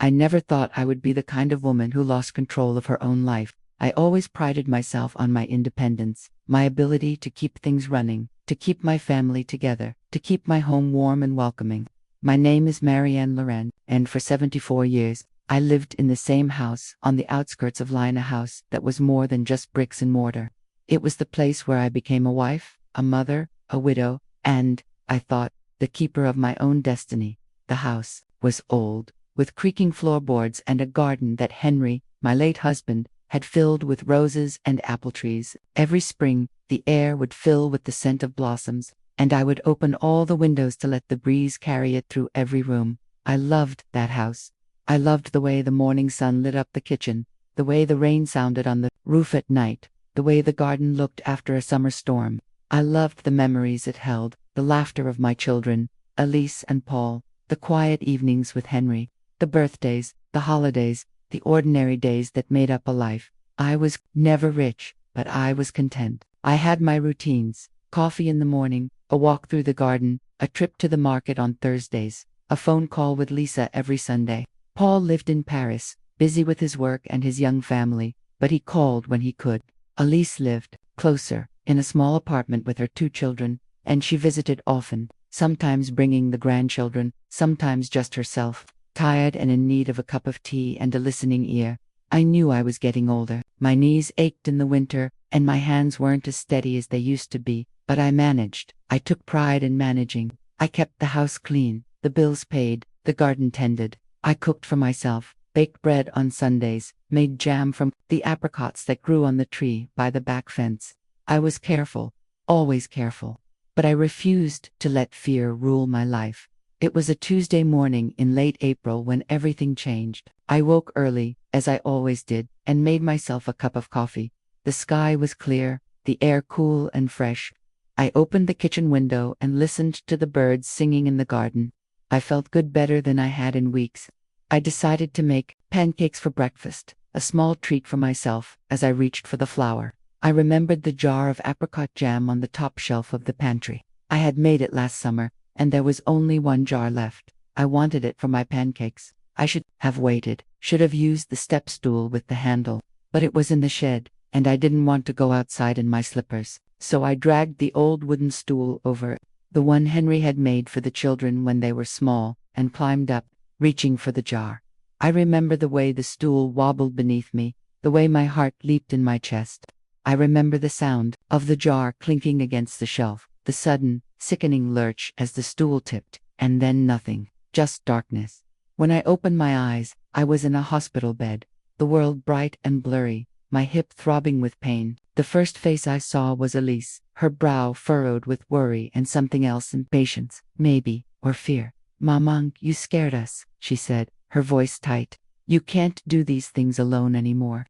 I never thought I would be the kind of woman who lost control of her own life. I always prided myself on my independence, my ability to keep things running, to keep my family together, to keep my home warm and welcoming. My name is Marianne Loren, and for 74 years, I lived in the same house on the outskirts of Lynn, a house that was more than just bricks and mortar. It was the place where I became a wife, a mother, a widow, and, I thought, the keeper of my own destiny. The house was old, with creaking floorboards and a garden that Henry, my late husband, had filled with roses and apple trees. Every spring, the air would fill with the scent of blossoms, and I would open all the windows to let the breeze carry it through every room. I loved that house. I loved the way the morning sun lit up the kitchen, the way the rain sounded on the roof at night, the way the garden looked after a summer storm. I loved the memories it held, the laughter of my children, Elise and Paul, the quiet evenings with Henry, the birthdays, the holidays, the ordinary days that made up a life. I was never rich, but I was content. I had my routines: coffee in the morning, a walk through the garden, a trip to the market on Thursdays, a phone call with Lisa every Sunday. Paul lived in Paris, busy with his work and his young family, but he called when he could. Elise lived closer, in a small apartment with her 2 children, and she visited often, sometimes bringing the grandchildren, sometimes just herself, tired and in need of a cup of tea and a listening ear. I knew I was getting older. My knees ached in the winter, and my hands weren't as steady as they used to be, but I managed. I took pride in managing. I kept the house clean, the bills paid, the garden tended. I cooked for myself, baked bread on Sundays, made jam from the apricots that grew on the tree by the back fence. I was careful, always careful, but I refused to let fear rule my life. It was a Tuesday morning in late April when everything changed. I woke early, as I always did, and made myself a cup of coffee. The sky was clear, the air cool and fresh. I opened the kitchen window and listened to the birds singing in the garden. I felt good, better than I had in weeks. I decided to make pancakes for breakfast, a small treat for myself, as I reached for the flour. I remembered the jar of apricot jam on the top shelf of the pantry. I had made it last summer, and there was only 1 jar left. I wanted it for my pancakes. I should have waited, should have used the step stool with the handle, but it was in the shed, and I didn't want to go outside in my slippers, so I dragged the old wooden stool over, the one Henry had made for the children when they were small, and climbed up, reaching for the jar. I remember the way the stool wobbled beneath me, the way my heart leaped in my chest. I remember the sound of the jar clinking against the shelf, the sudden, sickening lurch as the stool tipped, and then nothing, just darkness. When I opened my eyes, I was in a hospital bed, the world bright and blurry, my hip throbbing with pain. The first face I saw was Elise, her brow furrowed with worry and something else, impatience, maybe, or fear. "Maman, you scared us," she said, her voice tight. "You can't do these things alone anymore."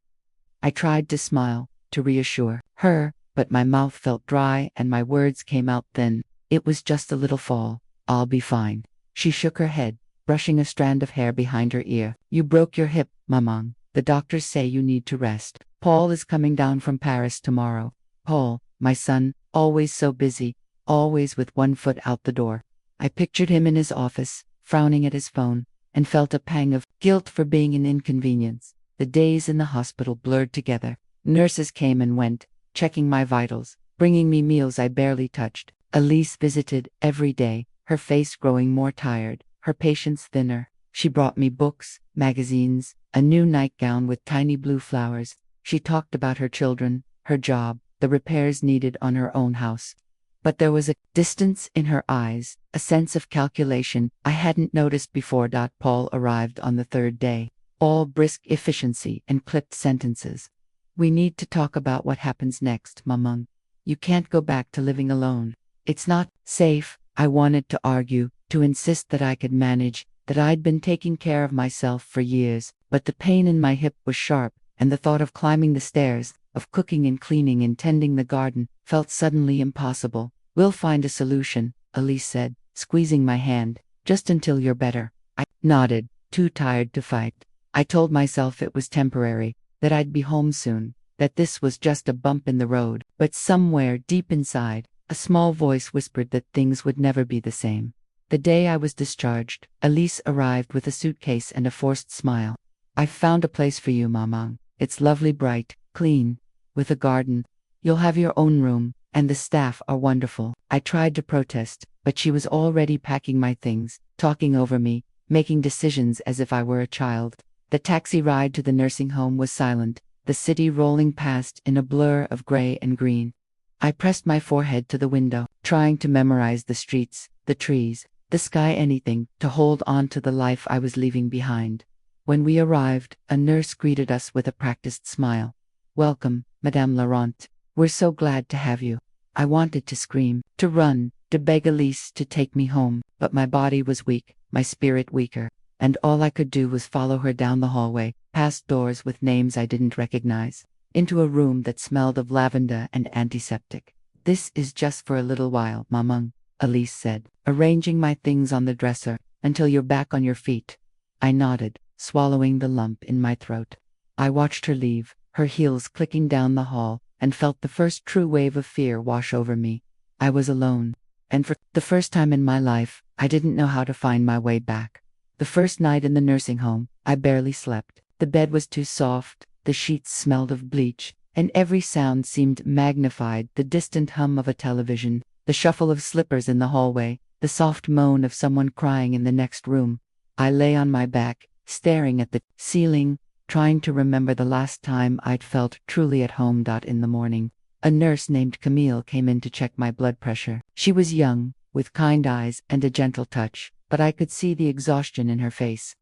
I tried to smile, to reassure her, but my mouth felt dry and my words came out thin. "It was just a little fall. I'll be fine." She shook her head, brushing a strand of hair behind her ear. "You broke your hip, Maman. The doctors say you need to rest. Paul is coming down from Paris tomorrow." Paul, my son, always so busy, always with one foot out the door. I pictured him in his office, frowning at his phone, and felt a pang of guilt for being an inconvenience. The days in the hospital blurred together. Nurses came and went, checking my vitals, bringing me meals I barely touched. Elise visited every day, her face growing more tired, her patience thinner. She brought me books, magazines, a new nightgown with tiny blue flowers. She talked about her children, her job, the repairs needed on her own house. But there was a distance in her eyes, a sense of calculation I hadn't noticed before. Paul arrived on the 3rd day, all brisk efficiency and clipped sentences. "We need to talk about what happens next, Maman. You can't go back to living alone. It's not safe." I wanted to argue, to insist that I could manage, that I'd been taking care of myself for years, but the pain in my hip was sharp, and the thought of climbing the stairs, of cooking and cleaning and tending the garden, felt suddenly impossible. "We'll find a solution," Elise said, squeezing my hand, "just until you're better." I nodded, too tired to fight. I told myself it was temporary, that I'd be home soon, that this was just a bump in the road, but somewhere deep inside, a small voice whispered that things would never be the same. The day I was discharged, Elise arrived with a suitcase and a forced smile. "I've found a place for you, Mamang. It's lovely, bright, clean, with a garden. You'll have your own room, and the staff are wonderful." I tried to protest, but she was already packing my things, talking over me, making decisions as if I were a child. The taxi ride to the nursing home was silent, the city rolling past in a blur of gray and green. I pressed my forehead to the window, trying to memorize the streets, the trees, the sky, anything to hold on to the life I was leaving behind. When we arrived, a nurse greeted us with a practiced smile. "Welcome, Madame Laurent. We're so glad to have you." I wanted to scream, to run, to beg Elise to take me home, but my body was weak, my spirit weaker, and all I could do was follow her down the hallway, past doors with names I didn't recognize, into a room that smelled of lavender and antiseptic. "This is just for a little while, Mamang," Elise said, arranging my things on the dresser, "until you're back on your feet." I nodded, swallowing the lump in my throat. I watched her leave, her heels clicking down the hall, and felt the first true wave of fear wash over me. I was alone, and for the first time in my life, I didn't know how to find my way back. The first night in the nursing home, I barely slept. The bed was too soft, the sheets smelled of bleach, and every sound seemed magnified: the distant hum of a television, the shuffle of slippers in the hallway, the soft moan of someone crying in the next room. I lay on my back, staring at the ceiling, trying to remember the last time I'd felt truly at home. In the morning, a nurse named Camille came in to check my blood pressure. She was young, with kind eyes and a gentle touch, but I could see the exhaustion in her face.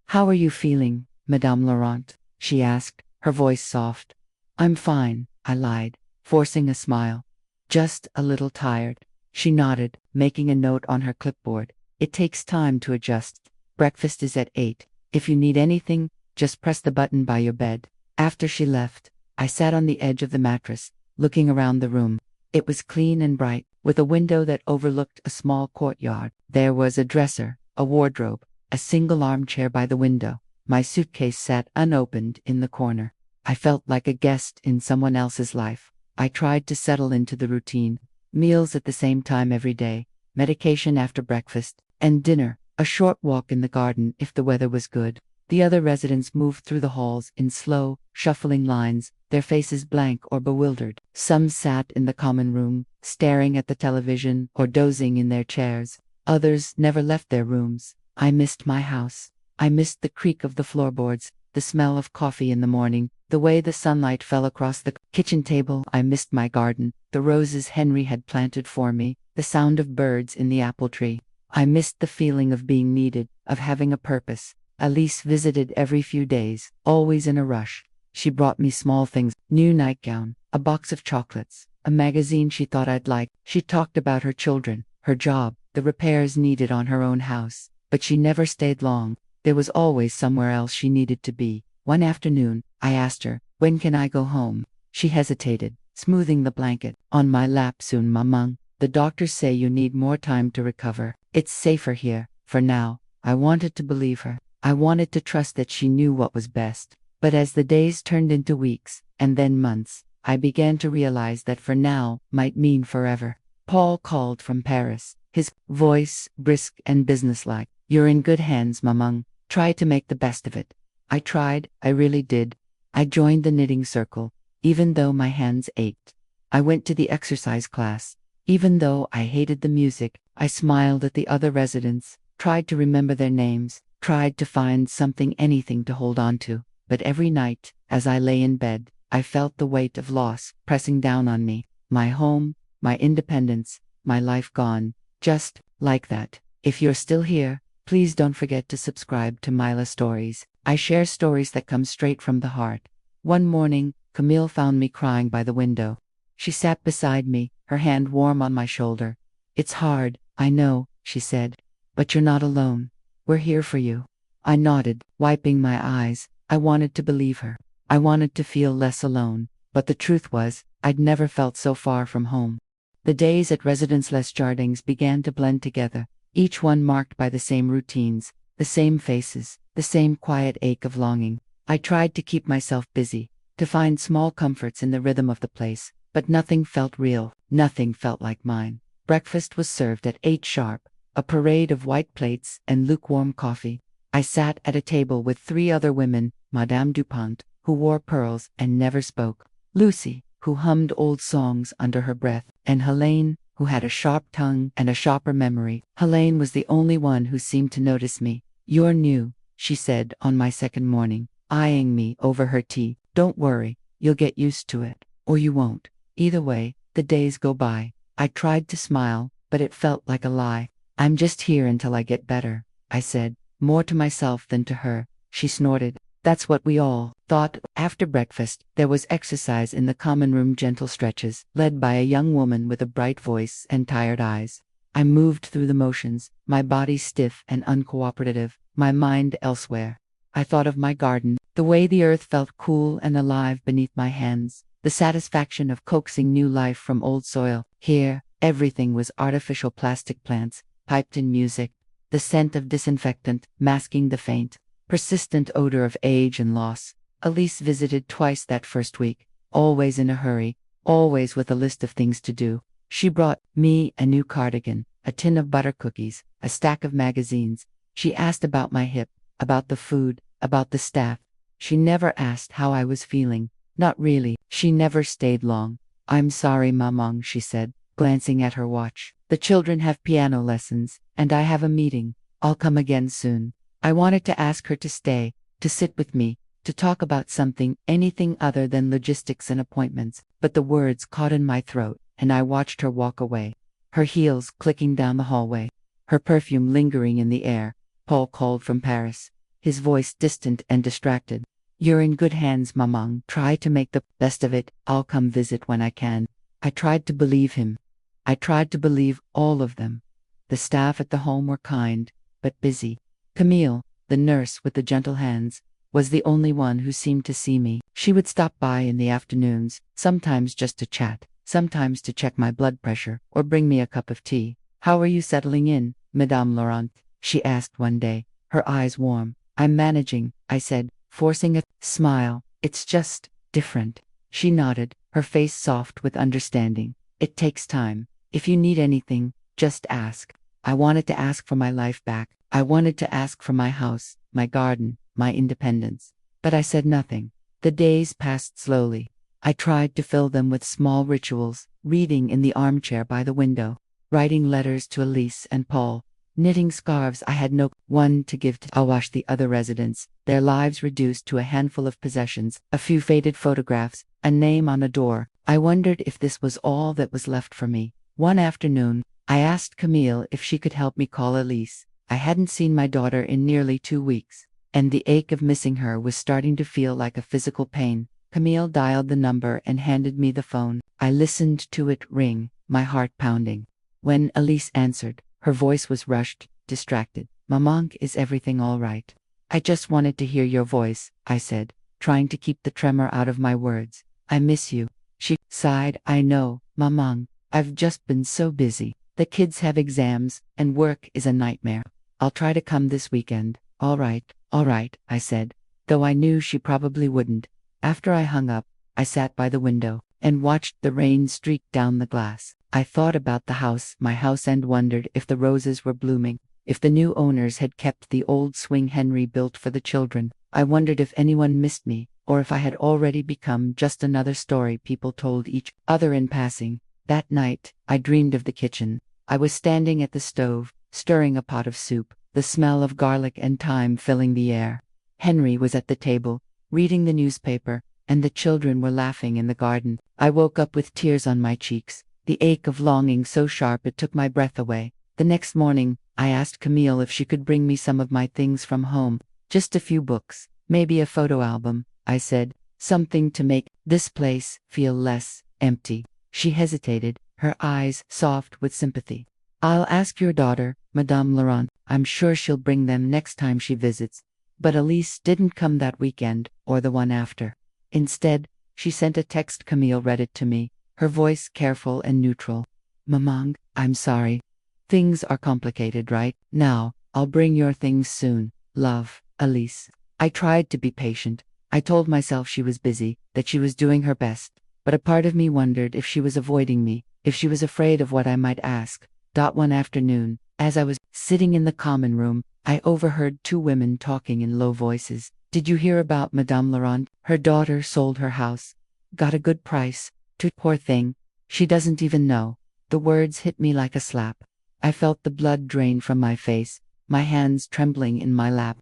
"How are you feeling, Madame Laurent?" she asked, her voice soft. "I'm fine," I lied, forcing a smile. "Just a little tired." She nodded, making a note on her clipboard. "It takes time to adjust. Breakfast is at 8. If you need anything, just press the button by your bed." After she left, I sat on the edge of the mattress, looking around the room. It was clean and bright, with a window that overlooked a small courtyard. There was a dresser, a wardrobe, a single armchair by the window. My suitcase sat unopened in the corner. I felt like a guest in someone else's life. I tried to settle into the routine: meals at the same time every day, medication after breakfast, and dinner, a short walk in the garden if the weather was good. The other residents moved through the halls in slow, shuffling lines, their faces blank or bewildered. Some sat in the common room, staring at the television or dozing in their chairs. Others never left their rooms. I missed my house. I missed the creak of the floorboards, the smell of coffee in the morning, the way the sunlight fell across the kitchen table. I missed my garden, the roses Henry had planted for me, the sound of birds in the apple tree. I missed the feeling of being needed, of having a purpose. Elise visited every few days, always in a rush. She brought me small things: new nightgown, a box of chocolates, a magazine she thought I'd like. She talked about her children, her job, the repairs needed on her own house. But she never stayed long. There was always somewhere else she needed to be. One afternoon, I asked her, "When can I go home?" She hesitated, smoothing the blanket. "On my lap soon, Mamang. The doctors say you need more time to recover. It's safer here, for now." I wanted to believe her. I wanted to trust that she knew what was best. But as the days turned into weeks, and then months, I began to realize that for now might mean forever. Paul called from Paris, his voice brisk and businesslike. "You're in good hands, Mamang. Try to make the best of it." I tried, I really did. I joined the knitting circle, even though my hands ached. I went to the exercise class. Even though I hated the music, I smiled at the other residents, tried to remember their names, tried to find something, anything to hold on to. But every night, as I lay in bed, I felt the weight of loss pressing down on me. My home, my independence, my life gone, just like that. If you're still here, please don't forget to subscribe to Myla Stories. I share stories that come straight from the heart. One morning, Camille found me crying by the window. She sat beside me, her hand warm on my shoulder. "It's hard, I know," she said, "but you're not alone. We're here for you." I nodded, wiping my eyes. I wanted to believe her. I wanted to feel less alone. But the truth was, I'd never felt so far from home. The days at Residence Les Jardins began to blend together, each one marked by the same routines, the same faces, the same quiet ache of longing. I tried to keep myself busy, to find small comforts in the rhythm of the place, but nothing felt real, nothing felt like mine. Breakfast was served at 8 sharp, a parade of white plates and lukewarm coffee. I sat at a table with 3 other women, Madame Dupont, who wore pearls and never spoke, Lucy, who hummed old songs under her breath, and Helene, who had a sharp tongue and a sharper memory. Helene was the only one who seemed to notice me. "You're new," she said on my second morning, eyeing me over her tea. "Don't worry, you'll get used to it. Or you won't. Either way, the days go by." I tried to smile, but it felt like a lie. "I'm just here until I get better," I said, more to myself than to her. She snorted. That's what we all thought. After breakfast, there was exercise in the common room, gentle stretches, led by a young woman with a bright voice and tired eyes. I moved through the motions, my body stiff and uncooperative, my mind elsewhere. I thought of my garden, the way the earth felt cool and alive beneath my hands, the satisfaction of coaxing new life from old soil. Here, everything was artificial plastic plants, piped in music, the scent of disinfectant masking the faint, persistent odor of age and loss. Elise visited twice that first week, always in a hurry, always with a list of things to do. She brought me a new cardigan, a tin of butter cookies, a stack of magazines. She asked about my hip, about the food, about the staff. She never asked how I was feeling. Not really. She never stayed long. "I'm sorry, Maman," she said, glancing at her watch. "The children have piano lessons, and I have a meeting. I'll come again soon." I wanted to ask her to stay, to sit with me, to talk about something, anything other than logistics and appointments, but the words caught in my throat, and I watched her walk away, her heels clicking down the hallway, her perfume lingering in the air. Paul called from Paris, his voice distant and distracted. "You're in good hands, Maman. Try to make the best of it. I'll come visit when I can." I tried to believe him. I tried to believe all of them. The staff at the home were kind, but busy. Camille, the nurse with the gentle hands, was the only one who seemed to see me. She would stop by in the afternoons, sometimes just to chat, sometimes to check my blood pressure, or bring me a cup of tea. "How are you settling in, Madame Laurent?" she asked one day, her eyes warm. "I'm managing," I said, forcing a smile. "It's just different." She nodded, her face soft with understanding. "It takes time. If you need anything, just ask." I wanted to ask for my life back. I wanted to ask for my house, my garden, my independence. But I said nothing. The days passed slowly. I tried to fill them with small rituals, reading in the armchair by the window, writing letters to Elise and Paul, knitting scarves I had no one to give to awash the other residents, their lives reduced to a handful of possessions, a few faded photographs, a name on a door. I wondered if this was all that was left for me. One afternoon, I asked Camille if she could help me call Elise. I hadn't seen my daughter in nearly 2 weeks, and the ache of missing her was starting to feel like a physical pain. Camille dialed the number and handed me the phone. I listened to it ring, my heart pounding. When Elise answered, her voice was rushed, distracted. "Maman, is everything all right?" "I just wanted to hear your voice," I said, trying to keep the tremor out of my words. "I miss you." She sighed. "I know, Maman. I've just been so busy. The kids have exams, and work is a nightmare. I'll try to come this weekend." All right, I said, though I knew she probably wouldn't. After I hung up, I sat by the window and watched the rain streak down the glass. I thought about the house, my house, and wondered if the roses were blooming, if the new owners had kept the old swing Henry built for the children. I wondered if anyone missed me, or if I had already become just another story people told each other in passing. That night, I dreamed of the kitchen. I was standing at the stove, stirring a pot of soup, the smell of garlic and thyme filling the air. Henry was at the table, reading the newspaper, and the children were laughing in the garden. I woke up with tears on my cheeks, the ache of longing so sharp it took my breath away. The next morning, I asked Camille if she could bring me some of my things from home, just a few books, maybe a photo album, I said, something to make this place feel less empty. She hesitated, her eyes soft with sympathy. "I'll ask your daughter, Madame Laurent. I'm sure she'll bring them next time she visits." But Elise didn't come that weekend, or the one after. Instead, she sent a text. Camille read it to me, her voice careful and neutral. "Maman, I'm sorry. Things are complicated right now. I'll bring your things soon. Love, Elise." I tried to be patient. I told myself she was busy, that she was doing her best. But a part of me wondered if she was avoiding me, if she was afraid of what I might ask. One afternoon, As I was sitting in the common room, I overheard two women talking in low voices. Did you hear about Madame Laurent? Her daughter sold her house. Got a good price. Too poor thing. She doesn't even know. The words hit me like a slap. I felt the blood drain from my face, my hands trembling in my lap.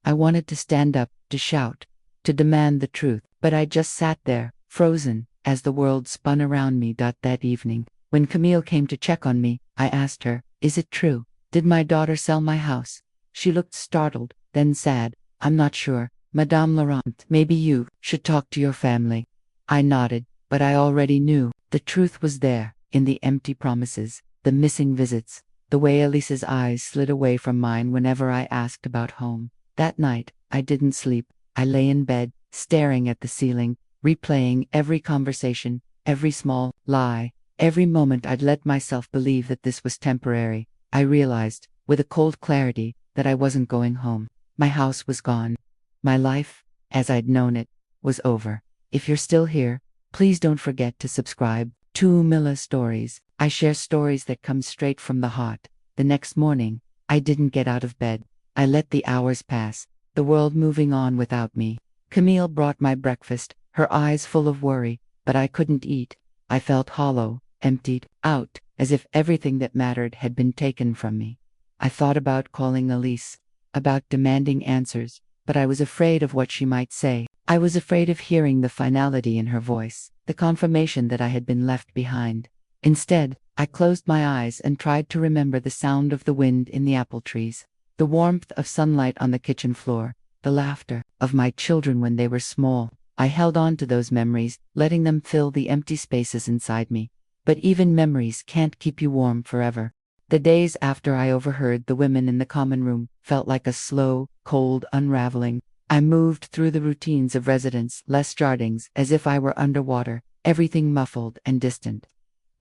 I wanted to stand up, to shout, to demand the truth, but I just sat there, frozen, as the world spun around me. That evening, when Camille came to check on me, I asked her, "Is it true? Did my daughter sell my house?" She looked startled, then sad. "I'm not sure, Madame Laurent. Maybe you should talk to your family." I nodded, but I already knew. The truth was there, in the empty promises, the missing visits, the way Elise's eyes slid away from mine whenever I asked about home. That night, I didn't sleep. I lay in bed, staring at the ceiling, replaying every conversation, every small lie, every moment I'd let myself believe that this was temporary. I realized, with a cold clarity, that I wasn't going home. My house was gone. My life, as I'd known it, was over. If you're still here, please don't forget to subscribe to Myla Stories. I share stories that come straight from the heart. The next morning, I didn't get out of bed. I let the hours pass, the world moving on without me. Camille brought my breakfast, her eyes full of worry, but I couldn't eat. I felt hollow, emptied out, as if everything that mattered had been taken from me. I thought about calling Elise, about demanding answers, but I was afraid of what she might say. I was afraid of hearing the finality in her voice, the confirmation that I had been left behind. Instead, I closed my eyes and tried to remember the sound of the wind in the apple trees, the warmth of sunlight on the kitchen floor, the laughter of my children when they were small. I held on to those memories, letting them fill the empty spaces inside me. But even memories can't keep you warm forever. The days after I overheard the women in the common room felt like a slow, cold unraveling. I moved through the routines of residence, less startings, as if I were underwater, everything muffled and distant.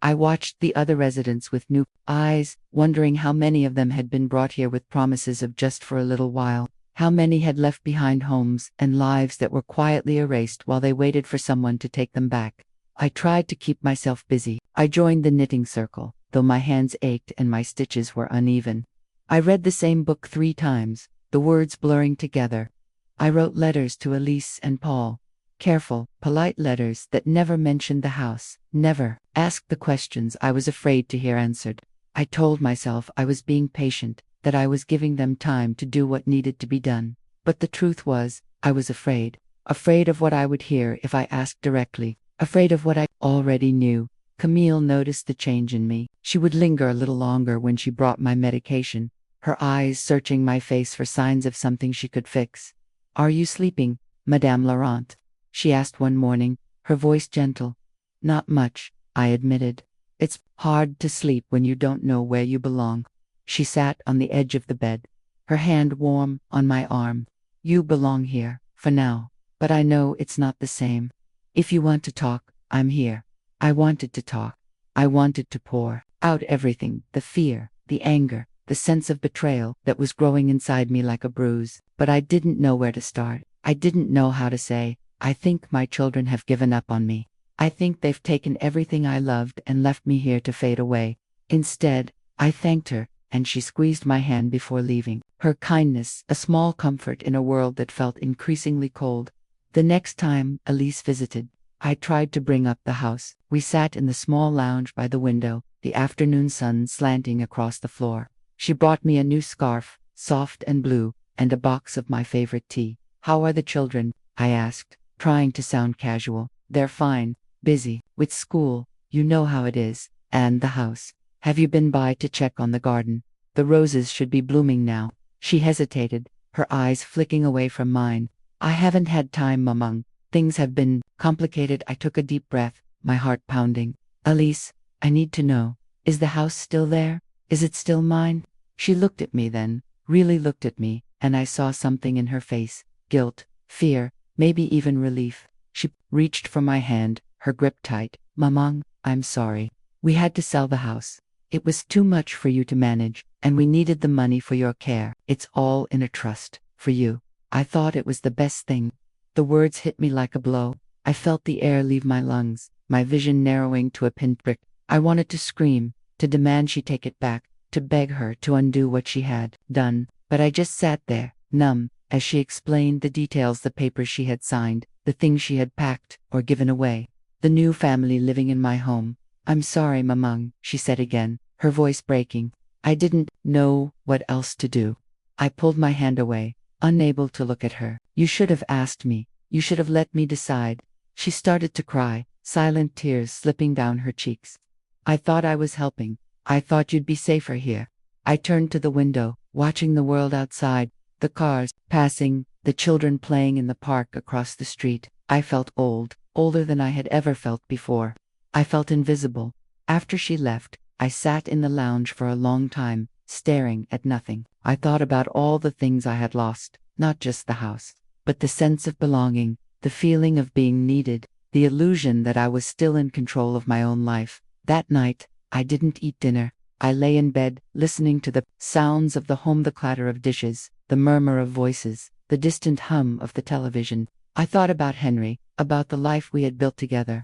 I watched the other residents with new eyes, wondering how many of them had been brought here with promises of just for a little while, how many had left behind homes and lives that were quietly erased while they waited for someone to take them back. I tried to keep myself busy. I joined the knitting circle, though my hands ached and my stitches were uneven. I read the same book 3 times, the words blurring together. I wrote letters to Elise and Paul. Careful, polite letters that never mentioned the house, never asked the questions I was afraid to hear answered. I told myself I was being patient, that I was giving them time to do what needed to be done. But the truth was, I was afraid. Afraid of what I would hear if I asked directly. Afraid of what I already knew. Camille noticed the change in me. She would linger a little longer when she brought my medication, her eyes searching my face for signs of something she could fix. "Are you sleeping, Madame Laurent?" she asked one morning, her voice gentle. "Not much," I admitted. "It's hard to sleep when you don't know where you belong." She sat on the edge of the bed, her hand warm on my arm. "You belong here, for now, but I know it's not the same. If you want to talk, I'm here." I wanted to talk. I wanted to pour out everything, the fear, the anger, the sense of betrayal that was growing inside me like a bruise. But I didn't know where to start. I didn't know how to say, "I think my children have given up on me. I think they've taken everything I loved and left me here to fade away." Instead, I thanked her, and she squeezed my hand before leaving. Her kindness, a small comfort in a world that felt increasingly cold. The next time Elise visited, I tried to bring up the house. We sat in the small lounge by the window, the afternoon sun slanting across the floor. She brought me a new scarf, soft and blue, and a box of my favorite tea. "How are the children?" I asked, trying to sound casual. "They're fine, busy, with school, you know how it is, and the house. Have you been by to check on the garden? The roses should be blooming now." She hesitated, her eyes flicking away from mine. "I haven't had time, Mamang. Things have been complicated." I took a deep breath, my heart pounding. "Elise, I need to know. Is the house still there? Is it still mine?" She looked at me then, really looked at me, and I saw something in her face. Guilt, fear, maybe even relief. She reached for my hand, her grip tight. "Mamang, I'm sorry. We had to sell the house. It was too much for you to manage, and we needed the money for your care. It's all in a trust, for you. I thought it was the best thing." The words hit me like a blow. I felt the air leave my lungs, my vision narrowing to a pinprick. I wanted to scream, to demand she take it back, to beg her to undo what she had done, but I just sat there, numb, as she explained the details, the papers she had signed, the things she had packed or given away, the new family living in my home. "I'm sorry, Mamang," she said again, her voice breaking. I didn't know what else to do. I pulled my hand away, unable to look at her. "You should have asked me. You should have let me decide." She started to cry, silent tears slipping down her cheeks. "I thought I was helping. I thought you'd be safer here." I turned to the window, watching the world outside, the cars passing, the children playing in the park across the street. I felt old, older than I had ever felt before. I felt invisible. After she left, I sat in the lounge for a long time, staring at nothing. I thought about all the things I had lost, not just the house, but the sense of belonging, the feeling of being needed, the illusion that I was still in control of my own life. That night, I didn't eat dinner. I lay in bed, listening to the sounds of the home, the clatter of dishes, the murmur of voices, the distant hum of the television. I thought about Henry, about the life we had built together,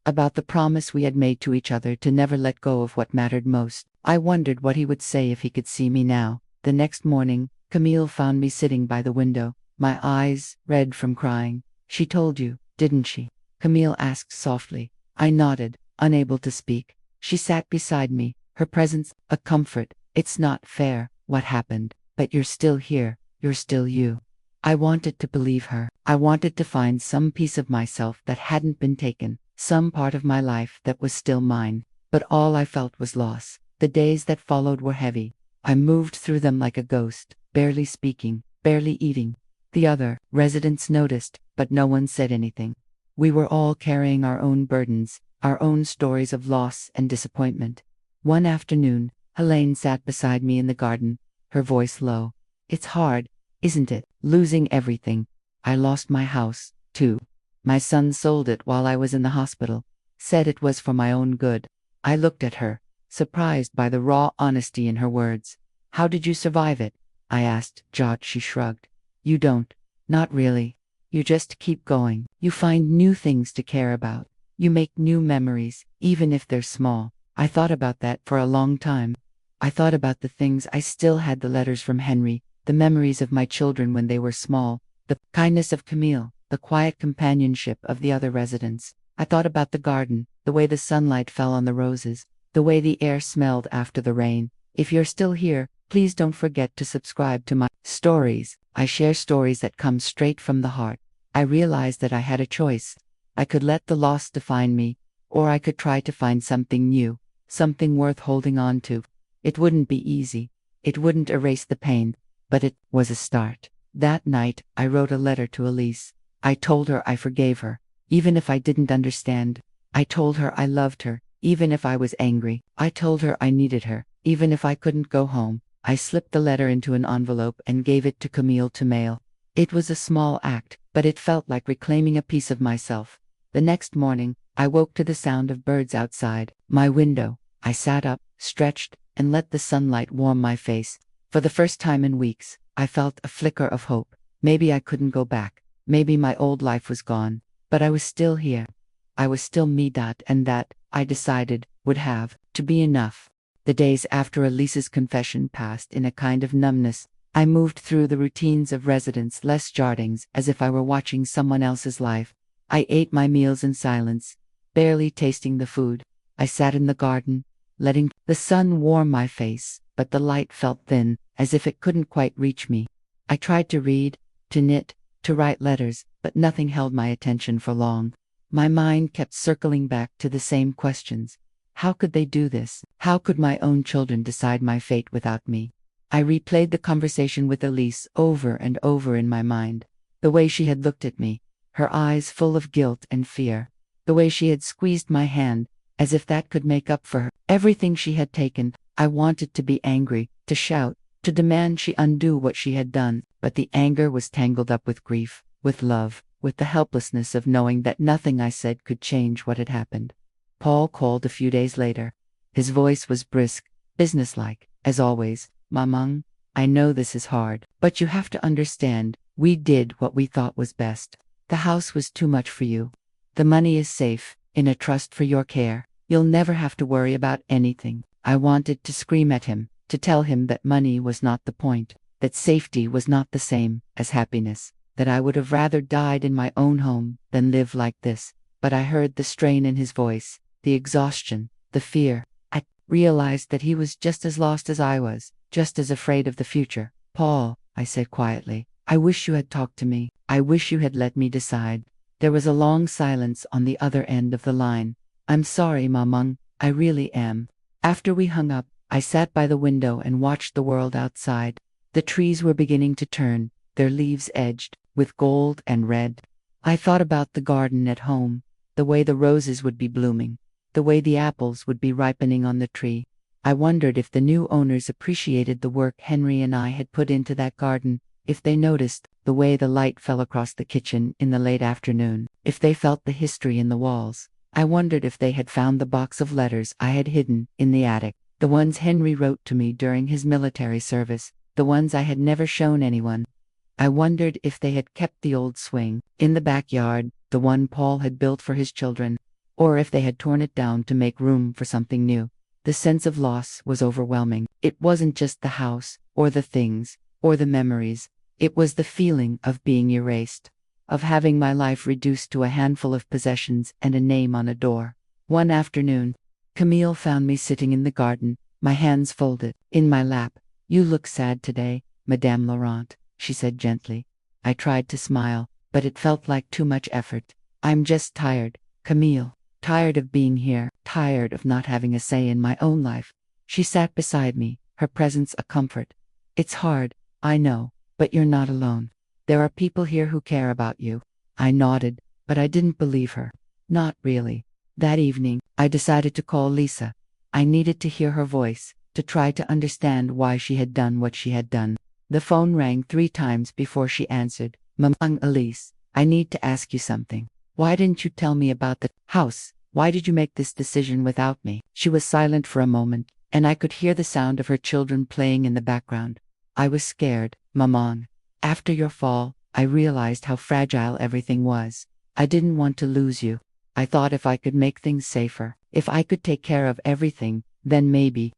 about the promise we had made to each other to never let go of what mattered most. I wondered what he would say if he could see me now. The next morning, Camille found me sitting by the window, my eyes red from crying. "She told you, didn't she?" Camille asked softly. I nodded, unable to speak. She sat beside me, her presence a comfort. "It's not fair, what happened, but you're still here, you're still you." I wanted to believe her. I wanted to find some piece of myself that hadn't been taken, some part of my life that was still mine. But all I felt was loss. The days that followed were heavy. I moved through them like a ghost, barely speaking, barely eating. The other residents noticed, but no one said anything. We were all carrying our own burdens, our own stories of loss and disappointment. One afternoon, Helene sat beside me in the garden, her voice low. "It's hard, isn't it, losing everything? I lost my house, too. My son sold it while I was in the hospital, said it was for my own good." I looked at her, surprised by the raw honesty in her words. "How did you survive it?" I asked. She shrugged. "You don't. Not really. You just keep going. You find new things to care about. You make new memories, even if they're small." I thought about that for a long time. I thought about the things I still had, the letters from Henry, the memories of my children when they were small, the kindness of Camille, the quiet companionship of the other residents. I thought about the garden, the way the sunlight fell on the roses, the way the air smelled after the rain. If you're still here, please don't forget to subscribe to my stories. I share stories that come straight from the heart. I realized that I had a choice. I could let the loss define me, or I could try to find something new, something worth holding on to. It wouldn't be easy. It wouldn't erase the pain, but it was a start. That night, I wrote a letter to Elise. I told her I forgave her, even if I didn't understand. I told her I loved her, even if I was angry. I told her I needed her, even if I couldn't go home. I slipped the letter into an envelope and gave it to Camille to mail. It was a small act, but it felt like reclaiming a piece of myself. The next morning, I woke to the sound of birds outside my window. I sat up, stretched, and let the sunlight warm my face. For the first time in weeks, I felt a flicker of hope. Maybe I couldn't go back. Maybe my old life was gone. But I was still here. I was still me. And that, I decided, would have to be enough. The days after Elise's confession passed in a kind of numbness. I moved through the routines of residence, less jardings, as if I were watching someone else's life. I ate my meals in silence, barely tasting the food. I sat in the garden, letting the sun warm my face, but the light felt thin, as if it couldn't quite reach me. I tried to read, to knit, to write letters, but nothing held my attention for long. My mind kept circling back to the same questions. How could they do this? How could my own children decide my fate without me? I replayed the conversation with Elise over and over in my mind. The way she had looked at me, her eyes full of guilt and fear. The way she had squeezed my hand, as if that could make up for everything she had taken. I wanted to be angry, to shout, to demand she undo what she had done, but the anger was tangled up with grief, with love, with the helplessness of knowing that nothing I said could change what had happened. Paul called a few days later. His voice was brisk, businesslike, as always. "Mamang, I know this is hard, but you have to understand, we did what we thought was best. The house was too much for you. The money is safe, in a trust for your care. You'll never have to worry about anything." I wanted to scream at him, to tell him that money was not the point, that safety was not the same as happiness, that I would have rather died in my own home than live like this. But I heard the strain in his voice, the exhaustion, the fear. I realized that he was just as lost as I was, just as afraid of the future. Paul, I said quietly, I wish you had talked to me. I wish you had let me decide. There was a long silence on the other end of the line. I'm sorry, Mamang, I really am. After we hung up, I sat by the window and watched the world outside. The trees were beginning to turn, their leaves edged with gold and red. I thought about the garden at home, the way the roses would be blooming, the way the apples would be ripening on the tree. I wondered if the new owners appreciated the work Henry and I had put into that garden, if they noticed the way the light fell across the kitchen in the late afternoon, if they felt the history in the walls. I wondered if they had found the box of letters I had hidden in the attic, the ones Henry wrote to me during his military service, the ones I had never shown anyone. I wondered if they had kept the old swing in the backyard, the one Paul had built for his children, or if they had torn it down to make room for something new. The sense of loss was overwhelming. It wasn't just the house, or the things, or the memories. It was the feeling of being erased, of having my life reduced to a handful of possessions and a name on a door. One afternoon, Camille found me sitting in the garden, my hands folded, in my lap. You look sad today, Madame Laurent, she said gently. I tried to smile, but it felt like too much effort. I'm just tired, Camille. Tired of being here, tired of not having a say in my own life. She sat beside me, her presence a comfort. It's hard, I know, but you're not alone. There are people here who care about you. I nodded, but I didn't believe her. Not really. That evening, I decided to call Lisa. I needed to hear her voice, to try to understand why she had done what she had done. The phone rang 3 times before she answered. Mamang Elise, I need to ask you something. Why didn't you tell me about the house? Why did you make this decision without me? She was silent for a moment, and I could hear the sound of her children playing in the background. I was scared, Mamang. After your fall, I realized how fragile everything was. I didn't want to lose you. I thought if I could make things safer, if I could take care of everything, then maybe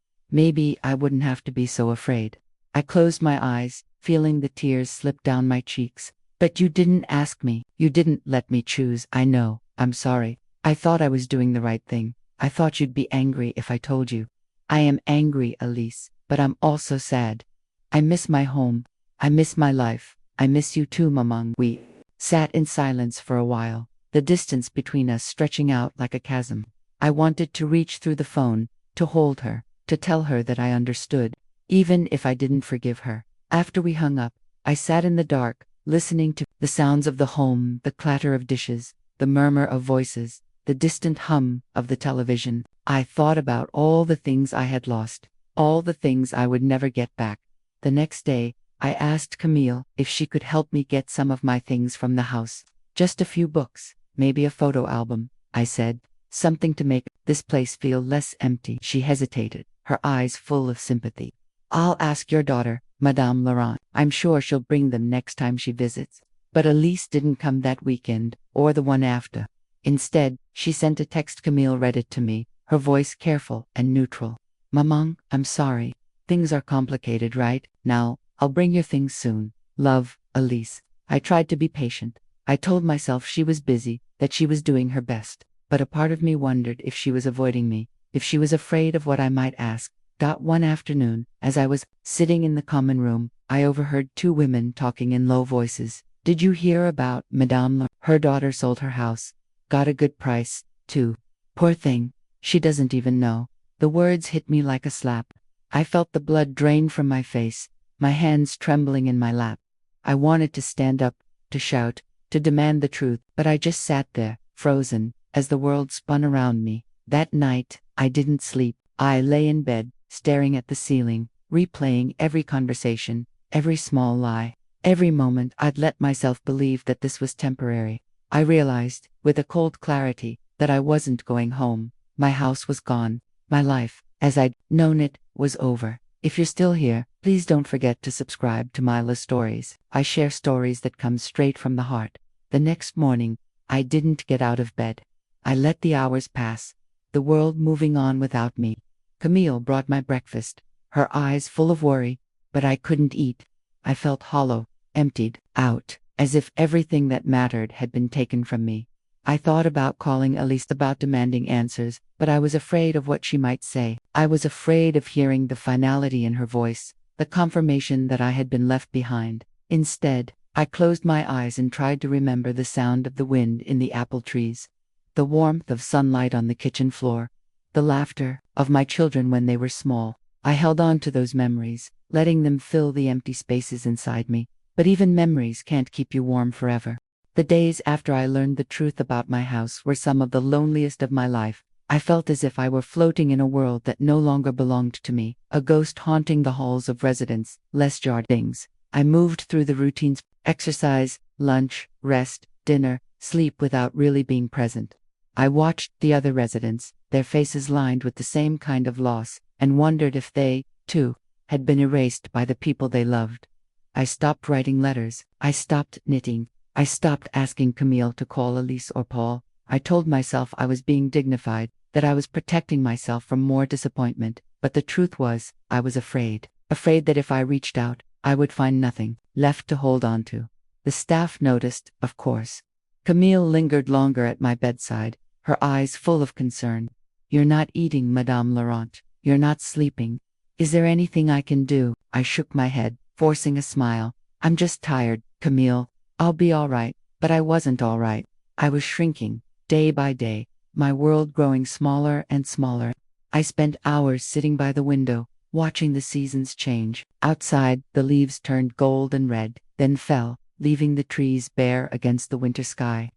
I wouldn't have to be so afraid. I closed my eyes, feeling the tears slip down my cheeks. But you didn't ask me. You didn't let me choose. I know. I'm sorry. I thought I was doing the right thing. I thought you'd be angry if I told you. I am angry, Elise, but I'm also sad. I miss my home. I miss my life. I miss you too, Mamang. We sat in silence for a while, the distance between us stretching out like a chasm. I wanted to reach through the phone, to hold her, to tell her that I understood, even if I didn't forgive her. After we hung up, I sat in the dark, listening to the sounds of the home, the clatter of dishes, the murmur of voices, the distant hum of the television. I thought about all the things I had lost, all the things I would never get back. The next day, I asked Camille if she could help me get some of my things from the house. Just a few books, maybe a photo album, I said, something to make this place feel less empty. She hesitated, her eyes full of sympathy. I'll ask your daughter, Madame Laurent. I'm sure she'll bring them next time she visits. But Elise didn't come that weekend, or the one after. Instead, she sent a text. Camille read it to me, her voice careful and neutral. Mamang, I'm sorry. Things are complicated right now. I'll bring your things soon. Love, Elise. I tried to be patient. I told myself she was busy, that she was doing her best. But a part of me wondered if she was avoiding me, if she was afraid of what I might ask. One afternoon, as I was sitting in the common room, I overheard 2 women talking in low voices. Did you hear about Madame? Her daughter sold her house. Got a good price, too. Poor thing. She doesn't even know. The words hit me like a slap. I felt the blood drain from my face, my hands trembling in my lap. I wanted to stand up, to shout, to demand the truth, but I just sat there, frozen, as the world spun around me. That night, I didn't sleep. I lay in bed, staring at the ceiling, replaying every conversation, every small lie, every moment I'd let myself believe that this was temporary. I realized, with a cold clarity, that I wasn't going home. My house was gone. My life, as I'd known it, was over. If you're still here, please don't forget to subscribe to Myla Stories. I share stories that come straight from the heart. The next morning, I didn't get out of bed. I let the hours pass, the world moving on without me. Camille brought my breakfast, her eyes full of worry, but I couldn't eat. I felt hollow, emptied out, as if everything that mattered had been taken from me. I thought about calling Elise, about demanding answers, but I was afraid of what she might say. I was afraid of hearing the finality in her voice, the confirmation that I had been left behind. Instead, I closed my eyes and tried to remember the sound of the wind in the apple trees, the warmth of sunlight on the kitchen floor, the laughter of my children when they were small. I held on to those memories, letting them fill the empty spaces inside me. But even memories can't keep you warm forever. The days after I learned the truth about my house were some of the loneliest of my life. I felt as if I were floating in a world that no longer belonged to me, a ghost haunting the halls of residence, less jarred things. I moved through the routines: exercise, lunch, rest, dinner, sleep, without really being present. I watched the other residents, their faces lined with the same kind of loss, and wondered if they, too, had been erased by the people they loved. I stopped writing letters. I stopped knitting. I stopped asking Camille to call Elise or Paul. I told myself I was being dignified, that I was protecting myself from more disappointment, but the truth was, I was afraid. Afraid that if I reached out, I would find nothing left to hold on to. The staff noticed, of course. Camille lingered longer at my bedside, her eyes full of concern. "You're not eating, Madame Laurent. You're not sleeping. Is there anything I can do?" I shook my head, forcing a smile. "I'm just tired, Camille. I'll be all right." But I wasn't all right. I was shrinking, day by day, my world growing smaller and smaller. I spent hours sitting by the window, watching the seasons change. Outside, the leaves turned gold and red, then fell, leaving the trees bare against the winter sky.